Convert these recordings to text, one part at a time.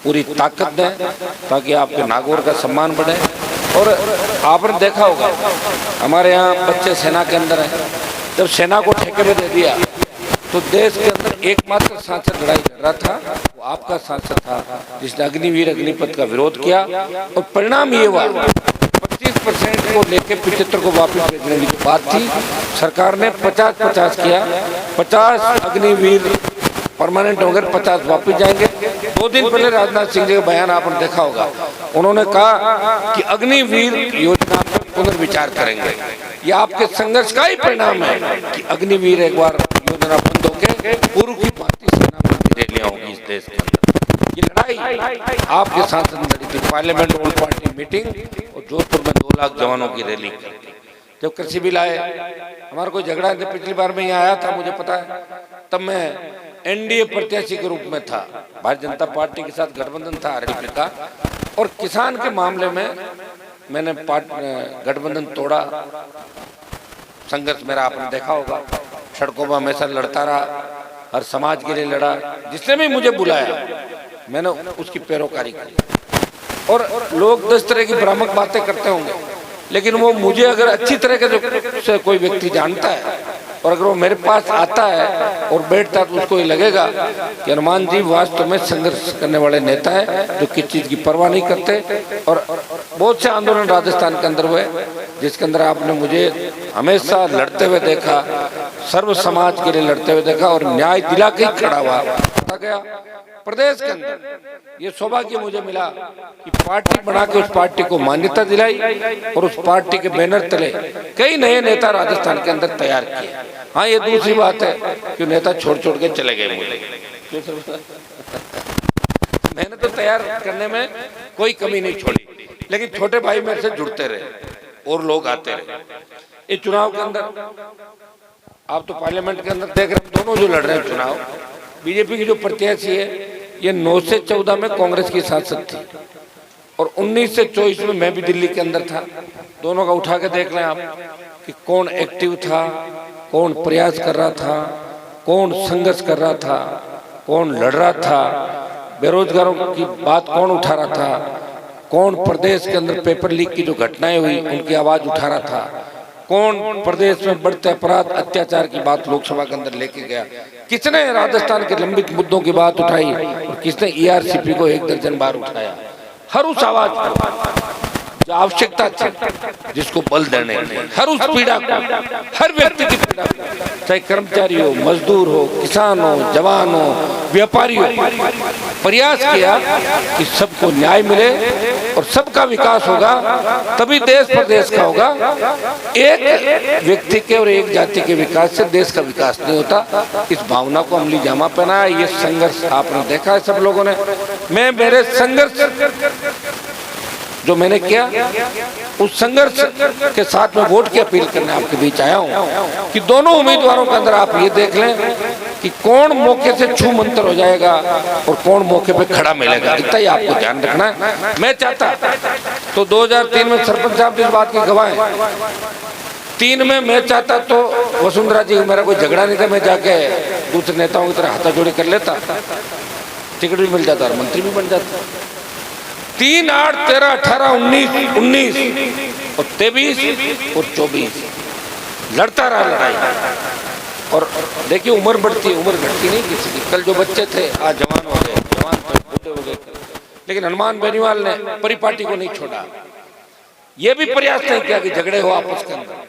पूरी ताकत दें ताकि आपके नागौर का सम्मान बढ़े। और आपने देखा होगा हमारे यहाँ बच्चे सेना के अंदर हैं, जब सेना को ठेके में दे दिया तो देश के अंदर एकमात्र सांसद लड़ाई लड़ रहा था, वो आपका सांसद था जिसने अग्निवीर अग्निपथ का विरोध किया। और परिणाम ये हुआ 25% को लेके 75 को वापस भेजने की बात थी, सरकार ने 50-50 किया। 50 अग्निवीर परमानेंट होंगे, 50 वापस जाएंगे। 2 दिन पहले राजनाथ सिंह जी का बयान आपने देखा होगा, उन्होंने कहा कि अग्निवीर योजना पर पुनर्विचार करेंगे। ये आपके संघर्ष का ही परिणाम है कि अग्निवीर एक बार योजना बंद होकर पूर्व की भांति सेना भर्ती रैलियां होगी इस देश के अंदर। ये लड़ाई आपके सांसद ने लड़ी थी, पार्लियामेंट ऑल पार्टी मीटिंग और जोधपुर में 2 लाख जवानों की रैली करके। जब कृषि बिल आए, हमारा कोई झगड़ा नहीं, पिछली बार मैं यहाँ आया था, मुझे पता है, तब मैं एनडीए प्रत्याशी के रूप में था, भारतीय जनता पार्टी के साथ गठबंधन था आरडीपी का। और किसान के मामले में मैंने गठबंधन तोड़ा, संघर्ष मेरा आपने देखा होगा, सड़कों पर हमेशा लड़ता रहा, हर समाज के लिए लड़ा। जिसने भी मुझे बुलाया मैंने उसकी पैरोकारी की। और लोग 10 तरह की भ्रामक बातें करते होंगे, लेकिन वो मुझे अगर अच्छी तरह से कोई व्यक्ति जानता है और अगर वो मेरे पास आता है और बैठता है तो उसको ये लगेगा कि हनुमान जी वास्तव में संघर्ष करने वाले नेता है जो किसी चीज की परवाह नहीं करते। और बहुत से आंदोलन राजस्थान के अंदर हुए जिसके अंदर आपने मुझे हमेशा लड़ते हुए देखा, सर्व समाज के लिए लड़ते हुए देखा और न्याय दिला के ही खड़ा हुआ गया। प्रदेश के अंदर ये सौभाग्य मुझे मिला कि पार्टी बना के उस पार्टी को मान्यता दिलाई और उस पार्टी के बैनर तले कई नए नेता राजस्थान के अंदर तैयार किए। हाँ, ये दूसरी बात है कि नेता छोड़ के चले गए मुझे। मैंने तो तैयार करने में कोई कमी नहीं छोड़ी, लेकिन छोटे भाई मेरे से जुड़ते रहे और लोग आते रहे। ये चुनाव के अंदर आप तो पार्लियामेंट के अंदर देख रहे, दोनों जो लड़ रहे हैं चुनाव, बीजेपी की जो प्रत्याशी है ये 9 से 14 में कांग्रेस की सांसद थी और 19 से 24 में मैं भी दिल्ली के अंदर था। दोनों का उठा के देख लें आप कि कौन एक्टिव था, कौन प्रयास कर रहा था, कौन संघर्ष कर रहा था, कौन लड़ रहा था, बेरोजगारों की बात कौन उठा रहा था, कौन प्रदेश के अंदर पेपर लीक की जो घटनाएं हुई उनकी आवाज उठा रहा था, कौन प्रदेश में बढ़ते अपराध अत्याचार की बात लोकसभा के अंदर लेके गया, किसने राजस्थान के लंबित मुद्दों की बात उठाई और किसने ईआरसीपी को 1 दर्जन बार उठाया। हर उस आवाज को जो आवश्यकता थी, जिसको बल देने के लिए, हर उस पीड़ा को, हर व्यक्ति की पीड़ा को, चाहे कर्मचारी हो, मजदूर हो, किसान हो, जवान हो, व्यापारी हो, प्रयास किया कि सबको न्याय मिले और सबका विकास होगा, तभी देश प्रदेश का होगा। एक व्यक्ति के और एक जाति के विकास से देश का विकास नहीं होता। इस भावना को अमली जामा पहना है। ये संघर्ष आपने देखा है सब लोगों ने। मैं मेरे संघर्ष जो मैंने किया उस संघर्ष के साथ में वोट की अपील करने आपके बीच आया हूं कि दोनों उम्मीदवारों के अंदर आप ये देख लें कि कौन मौके से छू मंतर हो जाएगा और कौन मौके पे खड़ा मिलेगा। इतना ही आपको ध्यान रखना है। मैं चाहता तो 2003 में सरपंच साहब इस बात की गवाह है। 3 में मैं चाहता तो वसुंधरा जी, मेरा कोई झगड़ा नहीं था, मैं जाके दूसरे नेताओं की तरह हाथाजोड़ी कर लेता, टिकट भी मिल जाता और मंत्री भी बन जाता। 3, 8, 13, 18, 19 और 23 और 24 लड़ता रहा लड़ाई। और देखिए उम्र बढ़ती है, उम्र घटती नहीं किसी की। कल जो बच्चे थे आज जवान हो गए, जवान बूढ़े हो गए, लेकिन हनुमान बेनीवाल ने परिपाटी को नहीं छोड़ा। ये भी प्रयास नहीं किया कि झगड़े हो आपस के अंदर।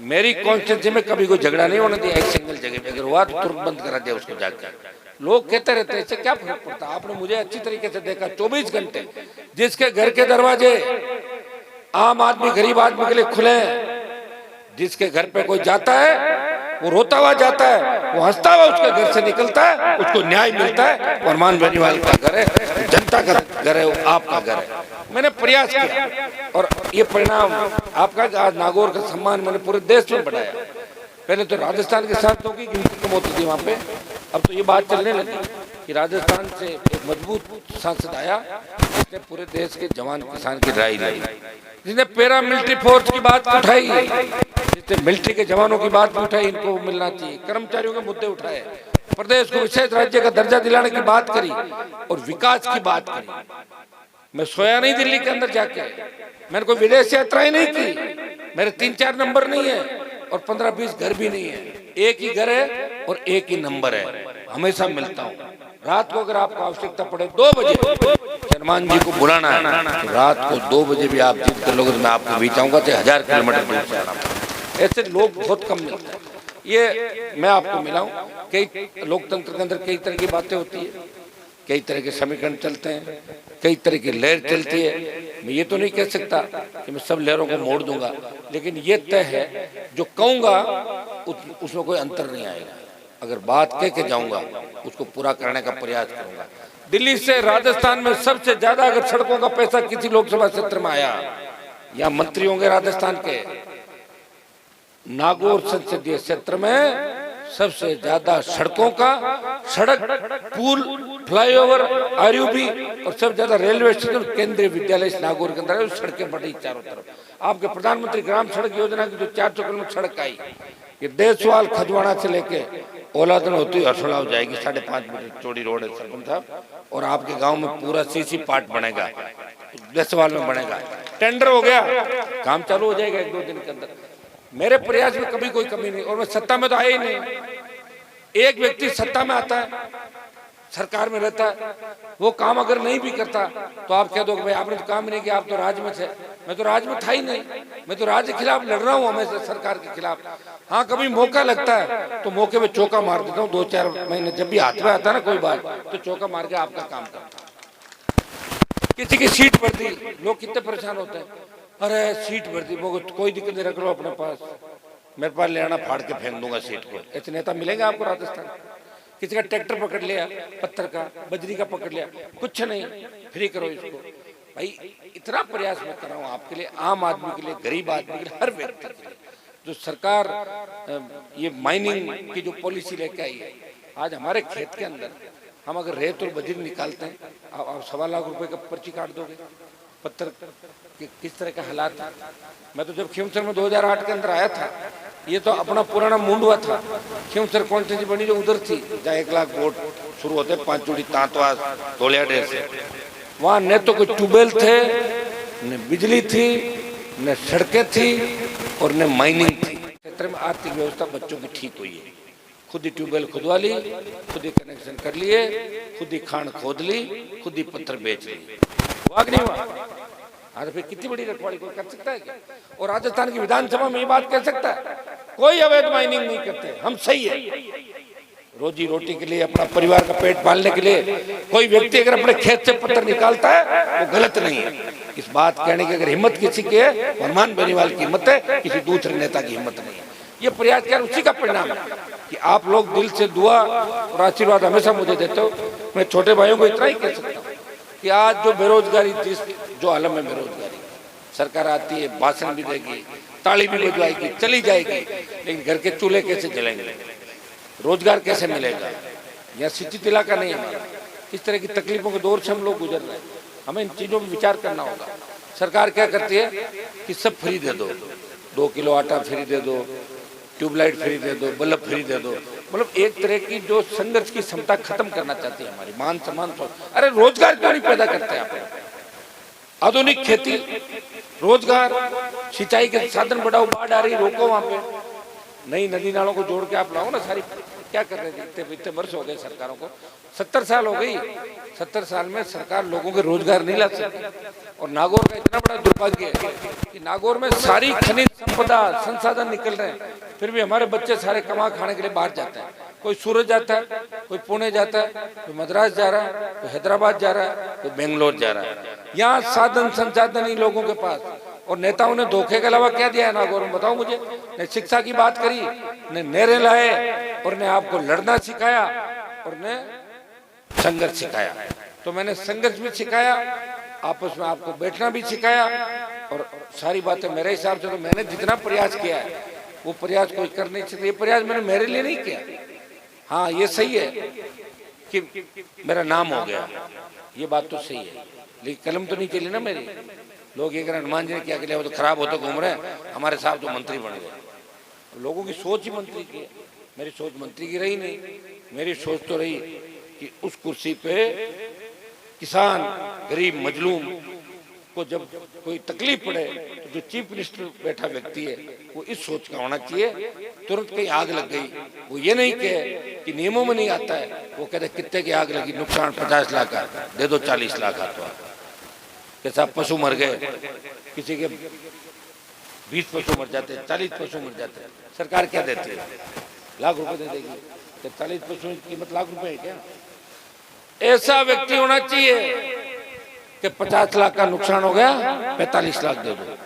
मेरी कॉन्स्टिट्यूंसी में कभी कोई झगड़ा नहीं होने दिया। एक सिंगल जगह पे अगर हुआ तो तुरंत बंद करा दिया उसको जाकर। लोग कहते रहते हैं इससे क्या फर्क पड़ता। आपने मुझे अच्छी तरीके से देखा 24 घंटे जिसके घर के दरवाजे आम आदमी गरीब आदमी के लिए खुले हैं, जिसके घर पे कोई जाता है वो रोता हुआ जाता है, वो हंसता हुआ उसके घर से निकलता है, उसको न्याय मिलता है। हनुमान बेनीवाल का घर है, जनता का घर है, आपका घर है। मैंने प्रयास किया और ये परिणाम आपका आज नागौर का सम्मान मैंने पूरे देश में बढ़ाया। पहले तो राजस्थान के सांसदों की गिनती कम होती थी वहाँ पे, अब तो ये बात चलने लगी कि राजस्थान से एक मजबूत सांसद आया जिसने पूरे देश के जवान किसान की लड़ाई लड़ी, जिसने पैरा मिलिट्री फोर्स की बात उठाई, जिसने मिलिट्री के जवानों की बात उठाई, इनको मिलना चाहिए, कर्मचारियों के मुद्दे उठाए। प्रदेश को विशेष राज्य का दर्जा दिलाने की बात करी और विकास की बात करी। मैं सोया नहीं दिल्ली के अंदर जाके, मैंने कोई विदेश यात्रा ही नहीं की, मेरे 3-4 नंबर नहीं है और 15-20 घर भी नहीं है, एक ही घर है और एक ही नंबर है, हमेशा मिलता हूँ। रात को अगर आपको आवश्यकता पड़े 2 बजे हनुमान जी को बुलाना है, तो रात को 2 बजे भी आप जीत कर लोगे तो मैं आपको बीच आऊंगा, 1000 किलोमीटर दूर से आना। ऐसे लोग बहुत कम मिलते हैं। ये मैं आपको मिला हूँ। कई लोकतंत्र के अंदर कई तरह की बातें होती है, कई तरह के समीकरण चलते हैं, कई तरह की लहर चलती है। मैं ये तो नहीं कह सकता कि मैं सब लहरों को मोड़ दूंगा, लेकिन ये तय है जो कहूंगा उसमें कोई अंतर नहीं आएगा। अगर बात कह के जाऊंगा उसको पूरा करने का प्रयास करूंगा। दिल्ली से राजस्थान में सबसे ज्यादा अगर सड़कों का पैसा किसी लोकसभा क्षेत्र में आया या मंत्री होंगे राजस्थान के, नागौर संसदीय क्षेत्र में सबसे ज्यादा सड़कों का, सड़क, पुल, फ्लाईओवर, आरयूबी और सबसे ज्यादा रेलवे स्टेशन, केंद्रीय विद्यालय इस नागौर के अंदर है। सड़कें बढ़ी चारों तरफ। आपके प्रधानमंत्री ग्राम सड़क योजना की जो 400 किलोमीटर सड़क आई, ये देसवाल खजवाड़ा से लेके औलादन होती हुई हरसोला हो जाएगी। 5.5 मीटर चौड़ी रोड है सरपंच साहब, और आपके गांव में पूरा सीसी पार्ट बनेगा, देसवाल में बनेगा। टेंडर हो गया, काम चालू हो जाएगा 1-2 दिन के अंदर। मेरे प्रयास में कभी कोई कमी नहीं, और मैं सत्ता में तो आया ही नहीं। एक व्यक्ति सत्ता में आता है, सरकार में रहता है, वो काम अगर नहीं भी करता तो आप कह दो भाई आपने तो काम नहीं किया, आप तो राज में थे। मैं तो राज में था ही नहीं, मैं तो राज के खिलाफ लड़ रहा हूँ, हमेशा सरकार के खिलाफ। हाँ, कभी मौका लगता है तो मौके में चौका मार देता हूँ। 2-4 महीने जब भी हाथ में आता है ना कोई बात, तो चौका मार के आपका काम करता हूँ। किसी की सीट भर दी, लोग कितने परेशान होते हैं, अरे सीट भर दी, वो कोई दिक्कत नहीं, रख लो अपने पास, मेरे पास ले आना, फाड़ के फेंक दूंगा सीट को। ऐसे नेता मिलेंगे आपको राजस्थान? किसी का ट्रैक्टर पकड़ लिया, पत्थर का, बजरी का पकड़ लिया, कुछ नहीं, फ्री करो इसको। भाई इतना प्रयास मैं कर रहा हूँ आपके लिए, आम आदमी के लिए, गरीब आदमी के लिए, हर व्यक्ति के लिए। जो सरकार ये माइनिंग की जो पॉलिसी लेके आई है, आज हमारे खेत के अंदर हम अगर रेत और बजरी निकालते हैं, आप 1.25 लाख रुपए का पर्ची काट दोगे। पत्थर के किस तरह का हालात है। मैं तो जब खींवसर में 2008 के अंदर आया था, ये तो अपना पुराना मुंडवा था। खींवसर कॉन्स्टिट्यूंसी बनी जो उधर थी, जहाँ 1 लाख वोट शुरू होते, 5 चूड़ी तांतवास धोलिया डेर से। वहाँ न तो कोई ट्यूबवेल थे, न बिजली थी, न सड़कें थी और न माइनिंग थी। क्षेत्र में आर्थिक व्यवस्था बच्चों की ठीक हुई है। खुद ही ट्यूबवेल खुदवा ली, खुद ही कनेक्शन कर लिए, खुद ही खान खोद ली, खुद ही पत्थर बेच ली। वाक नहीं हुआ। हाँ, तो फिर कितनी बड़ी रखवाड़ी कोई कर सकता है क्या? और राजस्थान की विधानसभा में ये बात कह सकता है? कोई अवैध माइनिंग नहीं करते, हम सही है। रोजी रोटी के लिए, अपना परिवार का पेट पालने के लिए कोई व्यक्ति अगर अपने खेत से पत्थर निकालता है वो गलत नहीं है। इस बात कहने की अगर हिम्मत किसी की है, हनुमान बेनीवाल की हिम्मत है, किसी दूसरे नेता की हिम्मत नहीं है। ये प्रयास क्या, उसी का परिणाम है कि आप लोग दिल से दुआ और आशीर्वाद हमेशा मुझे देते हो। मैं छोटे भाइयों को इतना ही कह सकता हूँ कि आज जो बेरोजगारी, जो आलम में बेरोजगारी, सरकार आती है, भाषण भी देगी, ताली भी बजवाएगी, चली जाएगी, लेकिन घर के चूल्हे कैसे जलेंगे, रोजगार कैसे मिलेगा? यह शिक्षित इलाका नहीं है हमारा। इस तरह की तकलीफों के दौर से हम लोग गुजर रहे हैं। हमें इन चीजों में विचार करना होगा। सरकार क्या करती है कि सब फ्री दे दो, 2 किलो आटा फ्री दे दो, ट्यूबलाइट फ्री दे दो, बल्ब फ्री दे दो। मतलब एक तरह की जो संघर्ष की क्षमता खत्म करना चाहती है हमारी, मान सम्मान। अरे रोजगार क्यों नहीं पैदा करते आप? आधुनिक खेती, रोजगार, सिंचाई के साधन बढ़ाओ, बाढ़ आ रही रोको, वहां पे नई नदी नालों को जोड़ के आप लाओ ना सारी। क्या कर रहे थे? इतने वर्ष हो गए सरकारों को, 70 साल हो गई। 70 साल में सरकार लोगों के रोजगार नहीं ला सकती। और नागौर का इतना बड़ा दुर्भाग्य है कि नागौर में सारी खनिज संपदा, संसाधन निकल रहे हैं, फिर भी हमारे बच्चे सारे कमा खाने के लिए बाहर जाते हैं। कोई सूरत जाता है, कोई पुणे जाता है, कोई मद्रास जा रहा है, कोई हैदराबाद जा रहा है, कोई बेंगलोर जा रहा है। यहाँ साधन संसाधन ही लोगों के पास। और नेताओं ने धोखे के अलावा क्या दिया है नागौर में, बताओ मुझे? ने शिक्षा की बात करी, ने नहरें लाए, और ने आपको लड़ना सिखाया, और ने संघर्ष सिखाया। तो मैंने संघर्ष भी सिखाया, आपस में आपको बैठना भी सिखाया, और सारी बातें मेरे हिसाब से तो मैंने जितना प्रयास किया है वो प्रयास कोई कर नहीं सकता। ये प्रयास मैंने मेरे लिए नहीं किया। हाँ, ये सही है कि मेरा नाम हो गया, ये बात तो सही है, लेकिन कलम तो नहीं चली ना मेरी। लोग ये कह हनुमान जी ने क्या किया, वो तो खराब होते घूम रहे हैं, हमारे साहब तो मंत्री बन गए। लोगों की सोच ही मंत्री की है, मेरी सोच मंत्री की रही नहीं। मेरी सोच तो रही कि उस कुर्सी पे किसान, गरीब, मजलूम को जब कोई तकलीफ पड़े तो जो चीफ मिनिस्टर बैठा व्यक्ति है वो इस सोच का होना चाहिए। तुरंत कहीं आग लग गई, वो ये नहीं कहे कि नियमों में नहीं आता है, वो कहते कितने की आग लगी, नुकसान 50 लाख का, दे दो 40 लाख का। तो कैसा पशु मर गए, किसी के 20 पशु मर जाते, 40 पशु मर जाते, सरकार क्या देती है? लाख रुपए दे देगी। तो 40 पशु की कीमत लाख रुपए है क्या? ऐसा व्यक्ति होना चाहिए कि 50 लाख का नुकसान हो गया, 45 लाख दे दो।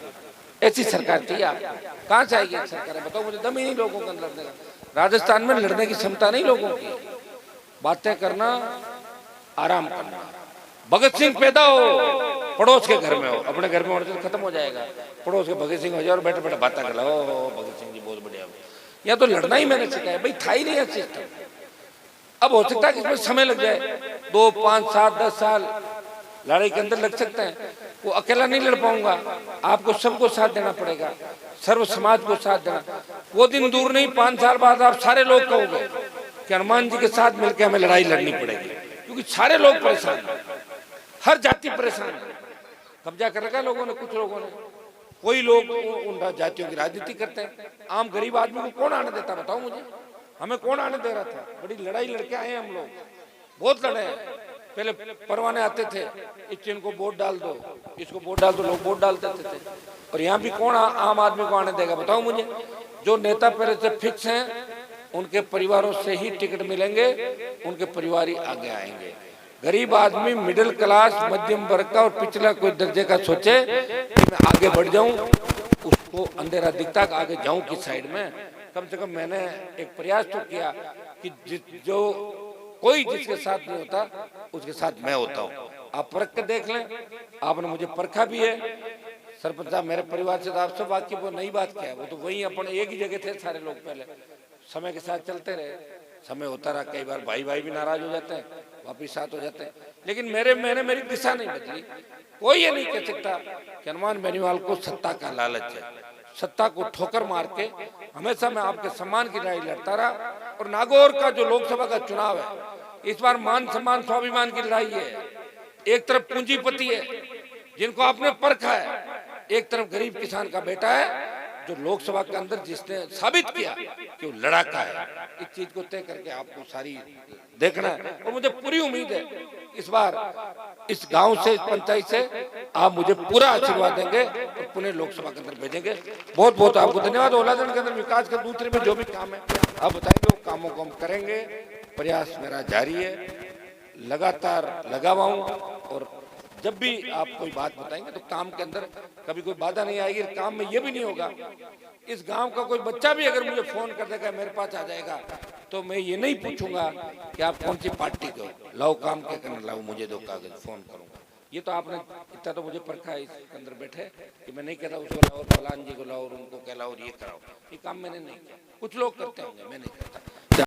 ऐसी सरकार चाहिए। आप कहां से आएगी सरकार? बताओ मुझे, दम ही नहीं लोगों के अंदर लड़ने का। राजस्थान में लड़ने की क्षमता नहीं लोगों की। बातें करना, आराम करना। भगत सिंह पैदा हो पड़ोस के घर में हो, अपने घर में होने से खत्म हो जाएगा। पड़ोस के भगत सिंह हो जाए और बैठे बैठे बातें कर लो, भगत सिंह जी बहुत बढ़िया। या तो लड़ना ही मैंने सिखाया भाई, था ही नहीं है सिस्टम। अब हो सकता है कि इसमें समय लग जाए, 2, 5, 7, 10 साल लड़ाई के अंदर लग सकते हैं। वो अकेला नहीं लड़ पाऊंगा, आपको सबको साथ देना पड़ेगा, सर्व समाज को साथ देना। वो दिन दूर नहीं, 5 साल बाद आप सारे लोग कहोगे कि हनुमान जी के साथ मिलकर हमें लड़ाई लड़नी पड़ेगी, क्योंकि सारे लोग परेशान हैं, हर जाति परेशान है। कब्जा कर रखा लोगों ने, कुछ लोगों ने। कोई लोग उन जातियों की राजनीति करते हैं। आम गरीब आदमी को कौन आने देता? बताओ मुझे, हमें कौन आने दे रहा था? बड़ी लड़ाई लड़के आए हम लोग, बहुत लड़े हैं। पहले परवाने आते थे, इस चिन्ह को वोट डाल दो, इसको वोट डाल दो, लोग वोट डाल देते थे। और यहाँ भी कौन आम आदमी को आने देगा? बताओ मुझे। जो नेता पहले से फिक्स हैं, उनके परिवारों से ही टिकट मिलेंगे, उनके परिवार ही आगे आएंगे। गरीब आदमी, मिडिल क्लास, मध्यम वर्ग का और पिछला कोई दर्जे का सोचे कि मैं आगे बढ़ जाऊं, उसको अंधेरा दिखता कि आगे जाऊं किस साइड में। कम से कम मैंने एक प्रयास तो किया कि जो कोई जिसके साथ नहीं होता उसके साथ मैं होता हूँ। आप परख कर देख लें, आपने मुझे परखा भी है। सरपंच साहब, मेरे परिवार से तो आपसे वाकिफ, वो नई बात क्या है? वो तो वही अपन एक ही जगह थे सारे लोग। पहले समय के साथ चलते रहे, समय होता रहा। कई बार भाई भाई भी नाराज हो जाते हैं, वापिस साथ हो जाते हैं, लेकिन मैंने मेरी दिशा नहीं बदली। कोई ये नहीं कह सकता कि हनुमान बेनीवाल को सत्ता का लालच है। सत्ता को ठोकर मार के हमेशा मैं आपके सम्मान की लड़ाई लड़ता रहा। और नागौर का जो लोकसभा का चुनाव है, इस बार मान सम्मान स्वाभिमान की लड़ाई है। एक तरफ पूंजीपति है जिनको आपने परखा है, एक तरफ गरीब किसान का बेटा है जो लोकसभा के अंदर जिसने साबित किया कि वो लड़ाका है। इस चीज को तय करके आपको सारी देखना है। और मुझे पूरी उम्मीद है इस बार इस गांव से, इस पंचायत से आप मुझे पूरा आशीर्वाद देंगे और पुणे लोकसभा के अंदर भेजेंगे। बहुत बहुत आपको धन्यवाद। ओलादन के अंदर विकास का दूसरे में जो भी काम है आप बताएंगे, वो कामों को हम करेंगे। प्रयास मेरा जारी है, लगातार लगा हुआ हूं। और जब भी आप कोई बात बताएंगे तो काम के अंदर कभी कोई बाधा नहीं आएगी। काम में ये भी नहीं होगा, इस गांव का कोई बच्चा भी अगर मुझे फोन कर देगा, मेरे पास आ जाएगा, तो मैं ये नहीं पूछूंगा कि आप कौन सी पार्टी के हो, लाओ काम क्या करना, लाओ मुझे दो कागज, फोन करूंगा। ये तो आपने इतना तो मुझे परखा है इसके अंदर बैठे कि मैं नहीं कहता उसको लाओ, फलान जी को लाओ और उनको कहलाओ और ये कराओ। ये काम मैंने नहीं किया। कुछ लोग करते होंगे, मैं नहीं करता।